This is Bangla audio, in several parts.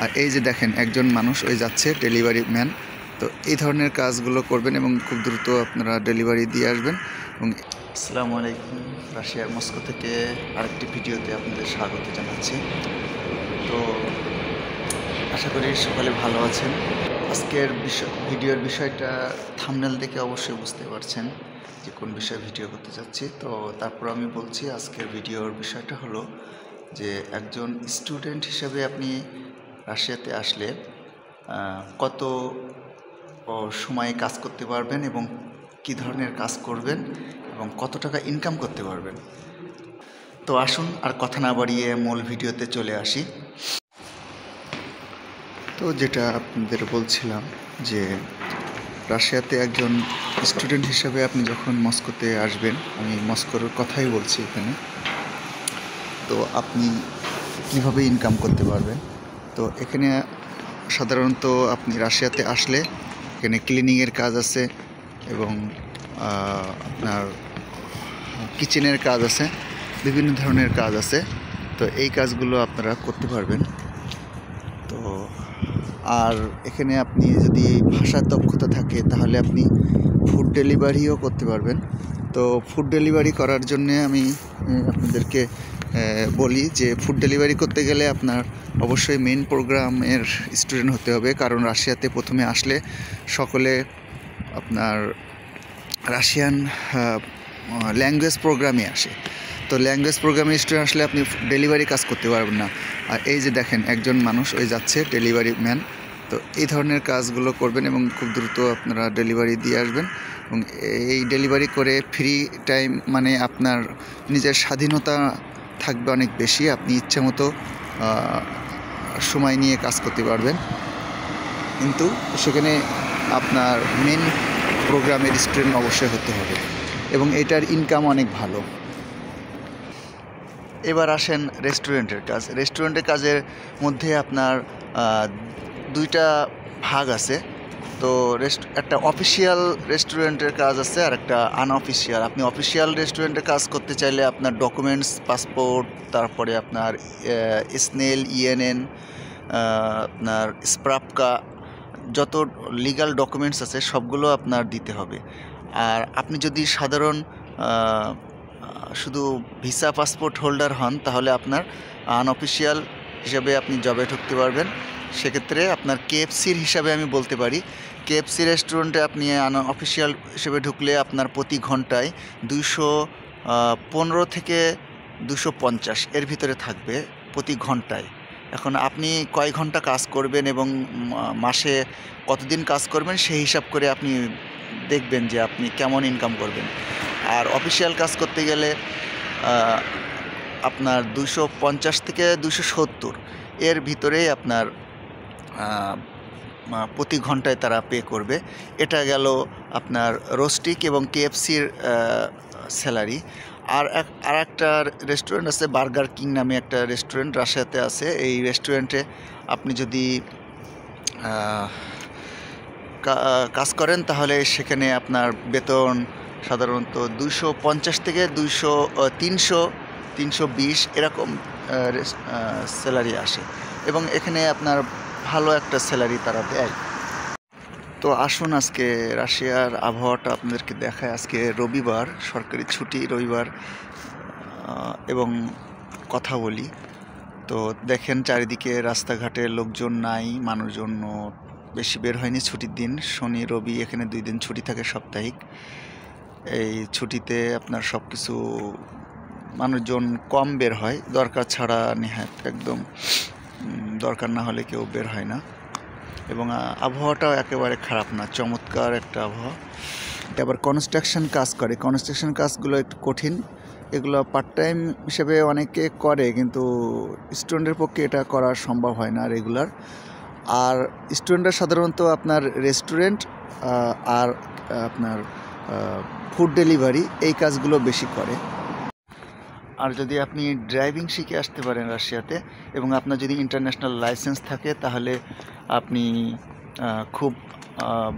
আর এই যে দেখেন একজন মানুষ ওই যাচ্ছে ডেলিভারি ম্যান। তো এই ধরনের কাজগুলো করবেন এবং খুব দ্রুত আপনারা ডেলিভারি দিয়ে আসবেন। এবং আসসালামু আলাইকুম, রাশিয়ার মস্কো থেকে আরেকটি ভিডিওতে আপনাদের স্বাগত জানাচ্ছি। তো আশা করি সকলে ভালো আছেন। আজকের ভিডিওর বিষয়টা থাম্বনেল দেখে অবশ্যই বুঝতে পারছেন যে কোন বিষয়ে ভিডিও করতে যাচ্ছি। তো তারপর আমি বলছি, আজকের ভিডিওর বিষয়টা হলো যে একজন স্টুডেন্ট হিসেবে আপনি রাশিয়াতে আসলে কত সময়ে কাজ করতে পারবেন এবং কী ধরনের কাজ করবেন এবং কত টাকা ইনকাম করতে পারবেন। তো আসুন আর কথা না বাড়িয়ে মূল ভিডিওতে চলে আসি। তো যেটা আপনাদের বলছিলাম যে রাশিয়াতে একজন স্টুডেন্ট হিসেবে আপনি যখন মস্কোতে আসবেন, আমি মস্কোর কথাই বলছি এখানে, তো আপনি কীভাবে ইনকাম করতে পারবেন। তো এখানে সাধারণত আপনি রাশিয়াতে আসলে এখানে ক্লিনিংয়ের কাজ আছে এবং আপনার কিচেনের কাজ আছে, বিভিন্ন ধরনের কাজ আছে। তো এই কাজগুলো আপনারা করতে পারবেন। তো আর এখানে আপনি যদি ভাষার দক্ষতা থাকে তাহলে আপনি ফুড ডেলিভারিও করতে পারবেন। তো ফুড ডেলিভারি করার জন্যে আমি আপনাদেরকে বলি যে ফুড ডেলিভারি করতে গেলে আপনার অবশ্যই মেইন প্রোগ্রামের স্টুডেন্ট হতে হবে, কারণ রাশিয়াতে প্রথমে আসলে সকলে আপনার রাশিয়ান ল্যাঙ্গুয়েজ প্রোগ্রামে আসে। তো ল্যাঙ্গুয়েজ প্রোগ্রামে স্টুডেন্ট আসলে আপনি ডেলিভারি কাজ করতে পারবেন না। আর এই যে দেখেন একজন মানুষ ওই যাচ্ছে ডেলিভারি ম্যান। তো এই ধরনের কাজগুলো করবেন এবং খুব দ্রুত আপনারা ডেলিভারি দিয়ে আসবেন। এবং এই ডেলিভারি করে ফ্রি টাইম মানে আপনার নিজের স্বাধীনতা থাকবে অনেক বেশি, আপনি ইচ্ছে মতো সময় নিয়ে কাজ করতে পারবেন। কিন্তু সেখানে আপনার মেন প্রোগ্রামের স্টুডেন্ট অবশ্যই হতে হবে এবং এটার ইনকাম অনেক ভালো। এবার আসেন রেস্টুরেন্টের কাজ। রেস্টুরেন্টের কাজের মধ্যে আপনার দুইটা ভাগ আছে। তো একটা অফিসিয়াল রেস্টুরেন্টের কাজ আছে আর একটা আনঅফিসিয়াল। আপনি অফিসিয়াল রেস্টুরেন্টের কাজ করতে চাইলে আপনার ডকুমেন্টস, পাসপোর্ট, তারপরে আপনার স্নেল, ইএনএন, আপনার স্প্রাপকা, যত লিগ্যাল ডকুমেন্টস আছে সবগুলো আপনার দিতে হবে। আর আপনি যদি সাধারণ শুধু ভিসা পাসপোর্ট হোল্ডার হন তাহলে আপনার আনঅফিসিয়াল হিসাবে আপনি জবে ঢুকতে পারবেন। সেক্ষেত্রে আপনার কেএফসির হিসাবে আমি বলতে পারি, কেএফসি রেস্টুরেন্টে আপনি আনঅফিসিয়াল হিসেবে ঢুকলে আপনার প্রতি ঘন্টায় 215 থেকে 250 এর ভিতরে থাকবে প্রতি ঘন্টায়। এখন আপনি কয় ঘন্টা কাজ করবেন এবং মাসে কতদিন কাজ করবেন সেই হিসাব করে আপনি দেখবেন যে আপনি কেমন ইনকাম করবেন। আর অফিসিয়াল কাজ করতে গেলে আপনার 250 থেকে 270 এর ভিতরেই আপনার প্রতি ঘন্টায় তারা পে করবে। এটা গেল আপনার রোস্টিক এবং কেএফসির স্যালারি। আর একটা রেস্টুরেন্ট আছে, বার্গার কিং নামে একটা রেস্টুরেন্ট রাশিয়াতে আছে। এই রেস্টুরেন্টে আপনি যদি কাজ করেন তাহলে সেখানে আপনার বেতন সাধারণত 250 থেকে 320 এরকম স্যালারি আসে এবং এখানে আপনার ভালো একটা স্যালারি তারা দেয়। তো আসুন আজকে রাশিয়ার আবহাওয়াটা আপনাদেরকে দেখায়। আজকে রবিবার, সরকারি ছুটি রবিবার, এবং কথা বলি। তো দেখেন চারিদিকে রাস্তাঘাটে লোকজন নাই, মানুষজন বেশি বের হয়নি ছুটির দিন। শনি রবি এখানে 2 দিন ছুটি থাকে সাপ্তাহিক। এই ছুটিতে আপনার সব কিছু মানুষজন কম বের হয়, দরকার ছাড়া নেহাত একদম দরকার না হলে কেউ বের হয় না। এবং আবহাওয়াটাও একেবারে খারাপ না, চমৎকার একটা আবহাওয়া। আবার কনস্ট্রাকশন কাজ করে, কনস্ট্রাকশন কাজগুলো একটু কঠিন, এগুলো পার্ট টাইম হিসেবে অনেকে করে, কিন্তু স্টুডেন্টের পক্ষে এটা করা সম্ভব হয় না রেগুলার। আর স্টুডেন্টরা সাধারণত আপনার রেস্টুরেন্ট আর আপনার ফুড ডেলিভারি এই কাজগুলো বেশি করে। আর যদি আপনি ড্রাইভিং শিখে আসতে পারেন রাশিয়াতে এবং আপনার যদি ইন্টারন্যাশনাল লাইসেন্স থাকে তাহলে আপনি খুব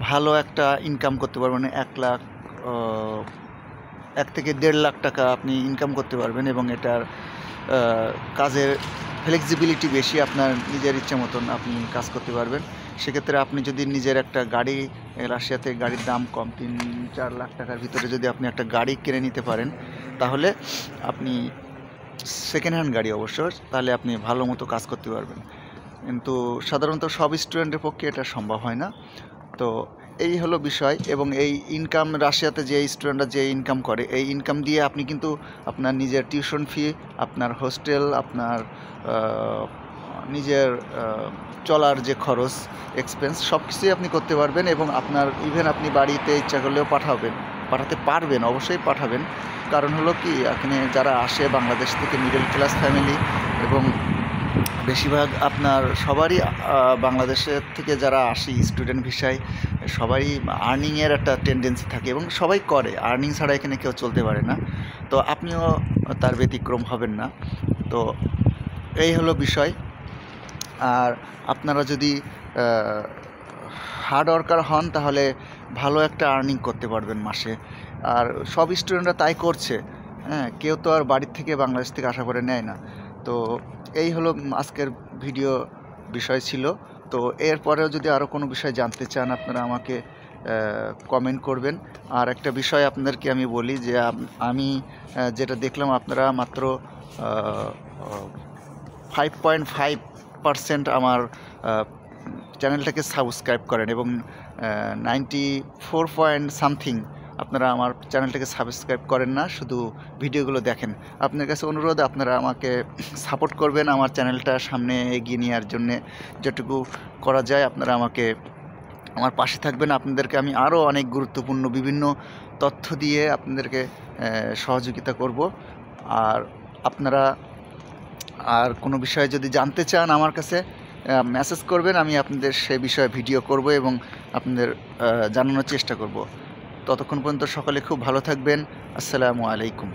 ভালো একটা ইনকাম করতে পারবেন। 1 থেকে 1.5 লাখ টাকা আপনি ইনকাম করতে পারবেন এবং এটার কাজের ফ্লেক্সিবিলিটি বেশি, আপনার নিজের ইচ্ছা মতন আপনি কাজ করতে পারবেন। সেক্ষেত্রে আপনি যদি নিজের একটা গাড়ি, রাশিয়াতে গাড়ির দাম কম, 3-4 লাখ টাকার ভিতরে যদি আপনি একটা গাড়ি কিনে নিতে পারেন, তাহলে আপনি সেকেন্ড হ্যান্ড গাড়ি অবশ্য, তাহলে আপনি ভালো মতো কাজ করতে পারবেন। কিন্তু সাধারণত সব স্টুডেন্টের পক্ষে এটা সম্ভব হয় না। তো এই হলো বিষয়। এবং এই ইনকাম, রাশিয়াতে যে স্টুডেন্টরা যে ইনকাম করে, এই ইনকাম দিয়ে আপনি কিন্তু আপনার নিজের টিউশন ফি, আপনার হোস্টেল, আপনার নিজের চলার যে খরচ, এক্সপেন্স, সব কিছুই আপনি করতে পারবেন। এবং আপনার ইভেন আপনি বাড়িতে ইচ্ছা করলেও পাঠাতে পারবেন, অবশ্যই পাঠাবেন। কারণ হলো কি, এখানে যারা আসে বাংলাদেশ থেকে, মিডল ক্লাস ফ্যামিলি, এবং বেশিরভাগ আপনার সবারই বাংলাদেশের থেকে যারা আসি স্টুডেন্ট ভিসায়, সবারই আর্নিংয়ের একটা টেন্ডেন্সি থাকে এবং সবাই করে, আর্নিং ছাড়া এখানে কেউ চলতে পারে না। তো আপনিও তার ব্যতিক্রম হবেন না। তো এই হলো বিষয়। আর আপনারা যদি হার্ড ওয়ার্কার হন, তাহলে ভালো একটা আর্নিং করতে পারবেন মাসে। আর সব স্টুডেন্টরা তাই করছে, হ্যাঁ, কেউ তো আর বাড়ির থেকে, বাংলাদেশ থেকে আশা করে নেয় না। তো এই হলো আজকের ভিডিও বিষয় ছিল। তো এরপরেও যদি আরও কোনো বিষয় জানতে চান, আপনারা আমাকে কমেন্ট করবেন। আর একটা বিষয় আপনাদেরকে আমি বলি যে আমি যেটা দেখলাম, আপনারা মাত্র 5.5% আমার চ্যানেলটাকে সাবস্ক্রাইব করেন, এবং 94 পয়েন্ট সামথিং আপনারা আমার চ্যানেলটাকে সাবস্ক্রাইব করেন না, শুধু ভিডিওগুলো দেখেন। আপনার কাছে অনুরোধ, আপনারা আমাকে সাপোর্ট করবেন আমার চ্যানেলটা সামনে এগিয়ে নেওয়ার জন্যে। যেটুকু করা যায় আপনারা আমাকে, আমার পাশে থাকবেন। আপনাদেরকে আমি আরও অনেক গুরুত্বপূর্ণ বিভিন্ন তথ্য দিয়ে আপনাদেরকে সহযোগিতা করব। আর আপনারা আর কোনো বিষয়ে যদি জানতে চান, আমার কাছে মেসেজ করবেন, আমি আপনাদের সে বিষয়ে ভিডিও করব এবং আপনাদের জানানোর চেষ্টা করব। ততক্ষণ পর্যন্ত সকলে খুব ভালো থাকবেন। আসসালামু আলাইকুম।